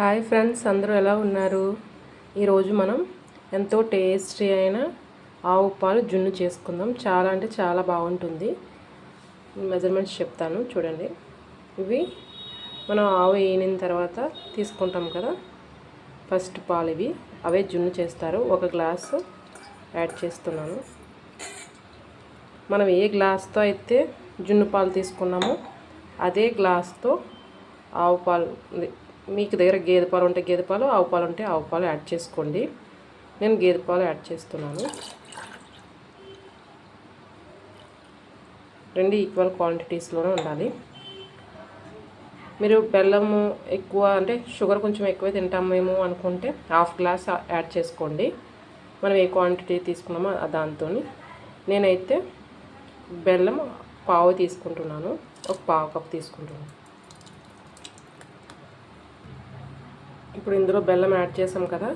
Hi friends, అందరూ ఎలా ఉన్నారు? ఈరోజు మనం ఎంతో టేస్టీ అయిన ఆవు పాలు జున్ను చేసుకుందాం. చాలా అంటే చాలా బాగుంటుంది. మెజర్మెంట్స్ చెప్తాను చూడండి. ఇవి మనం ఆవు వేయిన తర్వాత తీసుకుంటాం కదా, ఫస్ట్ పాలు ఇవి. అవే జున్ను చేస్తారు. ఒక గ్లాసు యాడ్ చేస్తున్నాను. మనం ఏ గ్లాస్తో అయితే జున్ను పాలు తీసుకున్నామో అదే గ్లాస్తో ఆవు పాలు, మీకు దగ్గర గేదె పాలు ఉంటే గేదె పాలు, ఆవు పాలు ఉంటే ఆవు పాలు యాడ్ చేసుకోండి. నేను గేదె పాలు యాడ్ చేస్తున్నాను. రెండు ఈక్వల్ క్వాంటిటీస్లోనే ఉండాలి. మీరు బెల్లము ఎక్కువ అంటే షుగర్ కొంచెం ఎక్కువ తింటామేమో అనుకుంటే హాఫ్ గ్లాస్ యాడ్ చేసుకోండి. మనం ఏ క్వాంటిటీ తీసుకున్నామో దాంతో. నేనైతే బెల్లం పావు తీసుకుంటున్నాను, ఒక పావు కప్ తీసుకుంటున్నాను. ఇప్పుడు ఇందులో బెల్లం యాడ్ చేసాం కదా,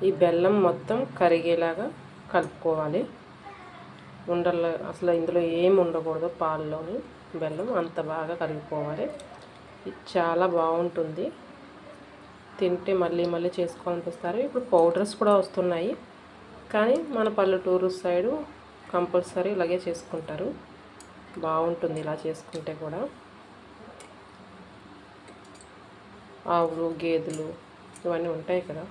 ఈ బెల్లం మొత్తం కరిగేలాగా కలుపుకోవాలి. ఉండలు అసలు ఇందులో ఏమి ఉండకూడదు. పాలలోని బెల్లం అంత బాగా కరిగిపోవాలి. ఇది చాలా బాగుంటుంది. తింటే మళ్ళీ మళ్ళీ చేసుకోవాలనిపిస్తారు. ఇప్పుడు పౌడర్స్ కూడా వస్తున్నాయి, కానీ మన పల్లెటూరు సైడు కంపల్సరీ ఇలాగే చేసుకుంటారు. బాగుంటుంది ఇలా చేసుకుంటే కూడా. ఆవులు, గేదెలు ఇవన్నీ ఉంటాయి కదా.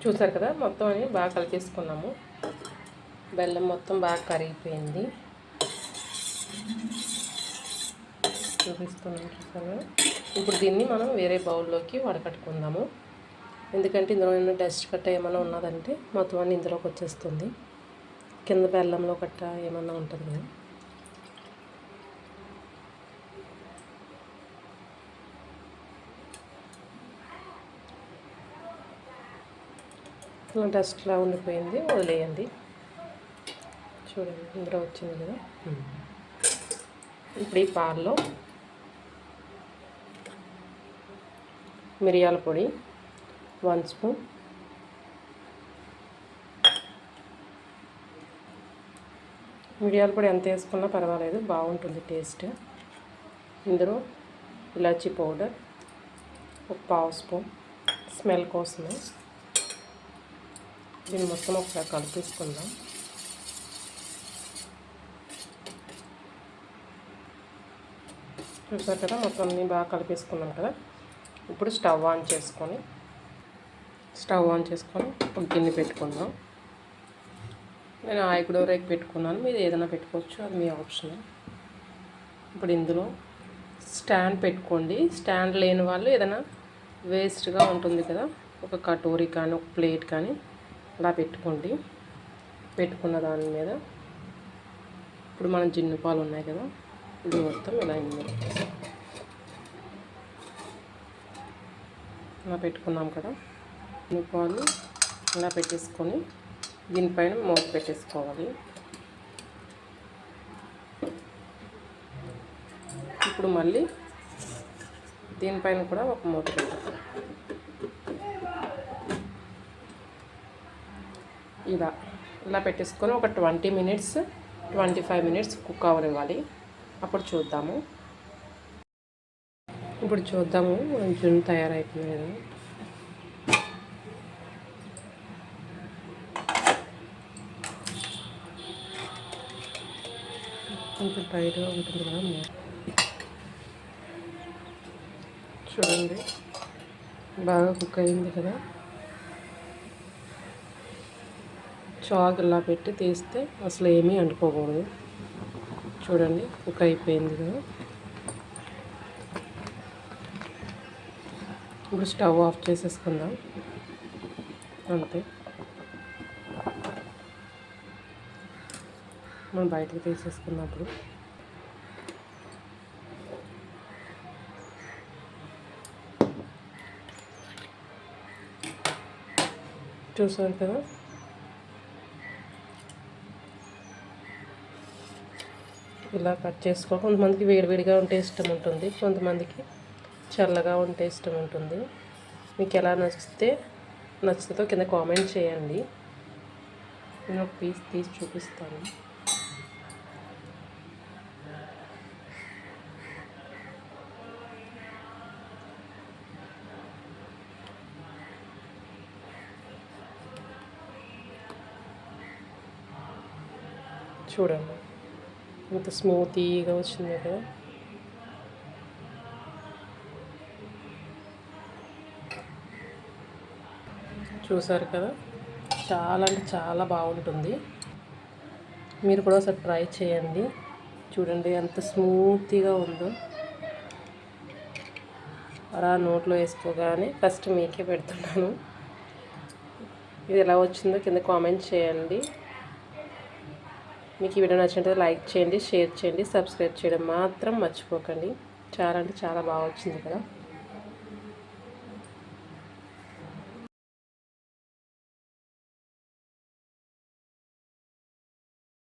చూసారు కదా, మొత్తం అని బాగా కలిపేసుకున్నాము. బెల్లం మొత్తం బాగా కరిగిపోయింది. చూపిస్తున్నాను, చూసాను. ఇప్పుడు దీన్ని మనం వేరే బౌల్లోకి వడకట్టుకుందాము. ఎందుకంటే ఇందులో ఏమైనా డస్ట్ కట్ట ఏమైనా ఉన్నదంటే మొత్తం అన్నీ ఇందులోకి వచ్చేస్తుంది. కింద బెల్లంలో కట్ట ఏమన్నా ఉంటుంది కదా. డస్ట్లా ఉండిపోయింది, వదిలేయండి. చూడండి ఇందులో వచ్చింది కదా. ఇప్పుడు ఈ పాలలో మిరియాల పొడి 1 స్పూన్, మిరియాల పొడి ఎంత వేసుకున్నా పర్వాలేదు, బాగుంటుంది టేస్ట్. ఇందులో ఇలాచీ పౌడర్ ఒక పావు స్పూన్ స్మెల్ కోసమే. దీన్ని మొత్తం ఒకసారి కలిపేసుకుందాం. చూసారు కదా, మొత్తం అన్నీ బాగా కలిపేసుకున్నాం కదా. ఇప్పుడు స్టవ్ ఆన్ చేసుకొని ఒక గిన్నె పెట్టుకుందాం. నేను ఆయిగుడో రేకు పెట్టుకున్నాను, మీరు ఏదైనా పెట్టుకోవచ్చు, అది మీ ఆప్షన్. ఇప్పుడు ఇందులో స్టాండ్ పెట్టుకోండి. స్టాండ్ లేని వాళ్ళు ఏదైనా వేస్ట్గా ఉంటుంది కదా, ఒక కటోరీ కానీ ఒక ప్లేట్ కానీ అలా పెట్టుకోండి. పెట్టుకున్న దాని మీద ఇప్పుడు మన జిన్ను పాలు ఉన్నాయి కదా, ఇది మొత్తం ఇలా ఇలా పెట్టుకున్నాం కదా. జిన్ను పాలు ఇలా పెట్టేసుకొని దీనిపైన మూత పెట్టేసుకోవాలి. ఇప్పుడు మళ్ళీ దీనిపైన కూడా ఒక మూత పెట్టాలి. ఇలా పెట్టేసుకొని ఒక 20 మినిట్స్ 25 మినిట్స్ కుక్ అవ్వనివ్వాలి. అప్పుడు చూద్దాము. ఇప్పుడు చూద్దాము జున్ను తయారైపోయింది కదా. కొంచెం టైట్గా ఉంటుంది కదా. చూడండి బాగా కుక్ అయింది కదా. చాక్ ఇలా పెట్టి తీస్తే అసలు ఏమీ అంటుకోకూడదు. చూడండి కుక్ అయిపోయింది కదా. ఇప్పుడు స్టవ్ ఆఫ్ చేసేసుకుందాం అంతే. మనం బయటకు తీసేసుకున్నప్పుడు చూసారు కదా. ఇలా కట్ చేసుకో. కొంతమందికి వేడివేడిగా ఉంటే ఇష్టం ఉంటుంది, కొంతమందికి చల్లగా ఉంటే ఇష్టం ఉంటుంది. మీకు ఎలా నచ్చుతుందో కింద కామెంట్ చేయండి. నేను ఒక పీస్ తీసి చూపిస్తాను. చూడండి ఎంత స్మూతీగా వచ్చింది కదా. చూసారు కదా, చాలా అంటే చాలా బాగుంటుంది. మీరు కూడా ఒకసారి ట్రై చేయండి. చూడండి ఎంత స్మూత్గా ఉందో. అలా నోట్లో వేసుకోగానే ఫస్ట్ మీకే పెడుతున్నాను. ఇది ఎలా వచ్చిందో కింద కామెంట్ చేయండి. మీకు ఈ వీడియో నచ్చినట్లయితే లైక్ చేయండి, షేర్ చేయండి, సబ్స్క్రైబ్ చేయడం మాత్రం మర్చిపోకండి. చాలా అంటే చాలా బాగా వచ్చింది కదా.